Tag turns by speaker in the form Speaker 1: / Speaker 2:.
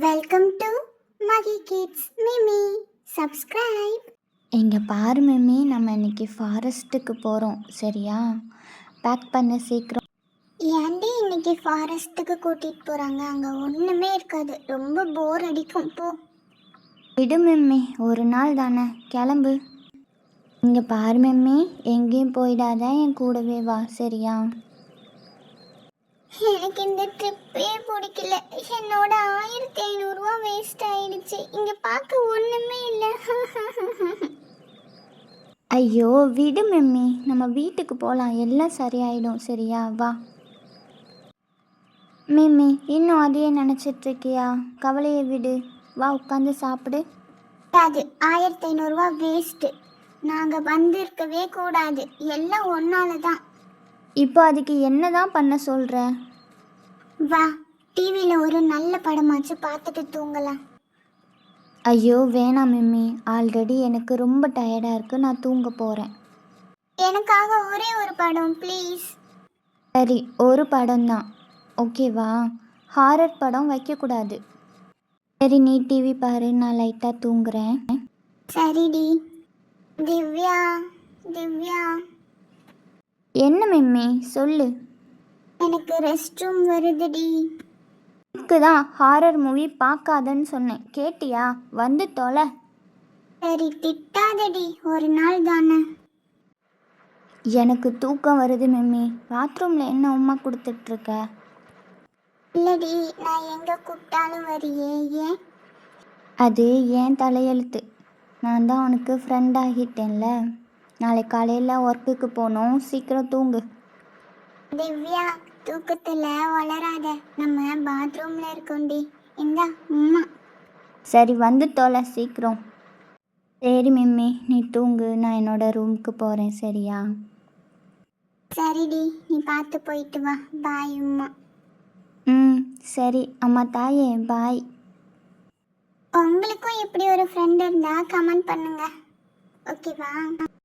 Speaker 1: Welcome to Magi kids Mimi. Subscribe.
Speaker 2: இங்கே பாரு meme, நம்ம இன்னைக்கு ஃபாரஸ்ட்டுக்கு போகிறோம், சரியா? பேக் பண்ண சீக்கிரம்.
Speaker 1: ஏன்டி இன்னைக்கு ஃபாரஸ்ட்டுக்கு கூட்டிகிட்டு போகிறாங்க? அங்கே ஒன்றுமே இருக்காது, ரொம்ப போர் அடிக்கும். போ.
Speaker 2: விடு மிம்மி, ஒரு நாள் தானே, கிளம்பு. இங்கே பாரு மிம்மி, எங்கேயும் போயிடாத, என் கூடவே வா, சரியா?
Speaker 1: எனக்கு இந்த ட்ரிப்பே பிடிக்கல. என்னோட 1500 வேஸ்ட் ஆயிடுச்சு. இங்கே பார்க்க ஒன்றுமே இல்லை.
Speaker 2: ஐயோ விடு மிம்மி, நம்ம வீட்டுக்கு போகலாம், எல்லாம் சரியாயிடும், சரியா? வா. மிம்மி, இன்னும் அதையே நினச்சிட்ருக்கியா? கவலையை விடு, வா உட்காந்து சாப்பிடு.
Speaker 1: அது 1500 வேஸ்ட்டு. நாங்கள் வந்திருக்கவே கூடாது, எல்லாம் ஒன்னால தான்.
Speaker 2: இப்போ அதுக்கு என்ன தான் பண்ண சொல்கிற?
Speaker 1: வா, டிவியில் ஒரு நல்ல படமாச்சு பார்த்துட்டு தூங்கலாம்.
Speaker 2: ஐயோ வேணாம் மிம்மி, ஆல்ரெடி எனக்கு ரொம்ப டயர்டாக இருக்குது, நான் தூங்க போகிறேன்.
Speaker 1: எனக்காக ஒரே ஒரு படம் ப்ளீஸ்.
Speaker 2: சரி, ஒரு படம் தான், ஓகேவா? ஹாரர் படம் வைக்கக்கூடாது. சரி, நீ டிவி பாரு, நான் லைட்டாக தூங்குறேன்.
Speaker 1: சரிடி. திவ்யா, திவ்யா,
Speaker 2: என்ன மிம்மி சொல்லு.
Speaker 1: எனக்கு ரெஸ்ட் ரூம் வருதுடி.
Speaker 2: இதுக்கு தான் ஹாரர் மூவி பார்க்காதன்னு சொன்னேன், கேட்டியா? வந்து தொலை.
Speaker 1: சரி, திட்டாதடி, ஒரு நாள் தானே.
Speaker 2: எனக்கு தூக்கம் வருது மிம்மி, பாத்ரூமில் என்ன உமா கொடுத்துட்ருக்க?
Speaker 1: இல்லடி, நான் எங்கே கூப்பிட்டாலும் வரியே, ஏன்?
Speaker 2: அது ஏன் தலையெழுத்து, நான் தான் உனக்கு ஃப்ரெண்ட் ஆகிட்டேன்ல. நாளை காலையில் ஒர்க்குக்கு போகணும், சீக்கிரம் தூங்கு.
Speaker 1: திவ்யா, தூக்கத்தில் வளராத, நம்ம பாத்ரூமில் இருக்கோண்டி. இந்தா உம்மா.
Speaker 2: சரி, வந்து தொலை சீக்கிரம். சரி மிம்மி, நீ தூங்கு, நான் என்னோட ரூமுக்கு போகிறேன், சரியா?
Speaker 1: சரிடி, நீ பார்த்து போயிட்டு வா. பாய் உம்மா.
Speaker 2: சரி அம்மா தாயே, பாய்.
Speaker 1: உங்களுக்கும் இப்படி ஒரு ஃப்ரெண்ட் இருந்தால் கமெண்ட் பண்ணுங்க, ஓகேவா?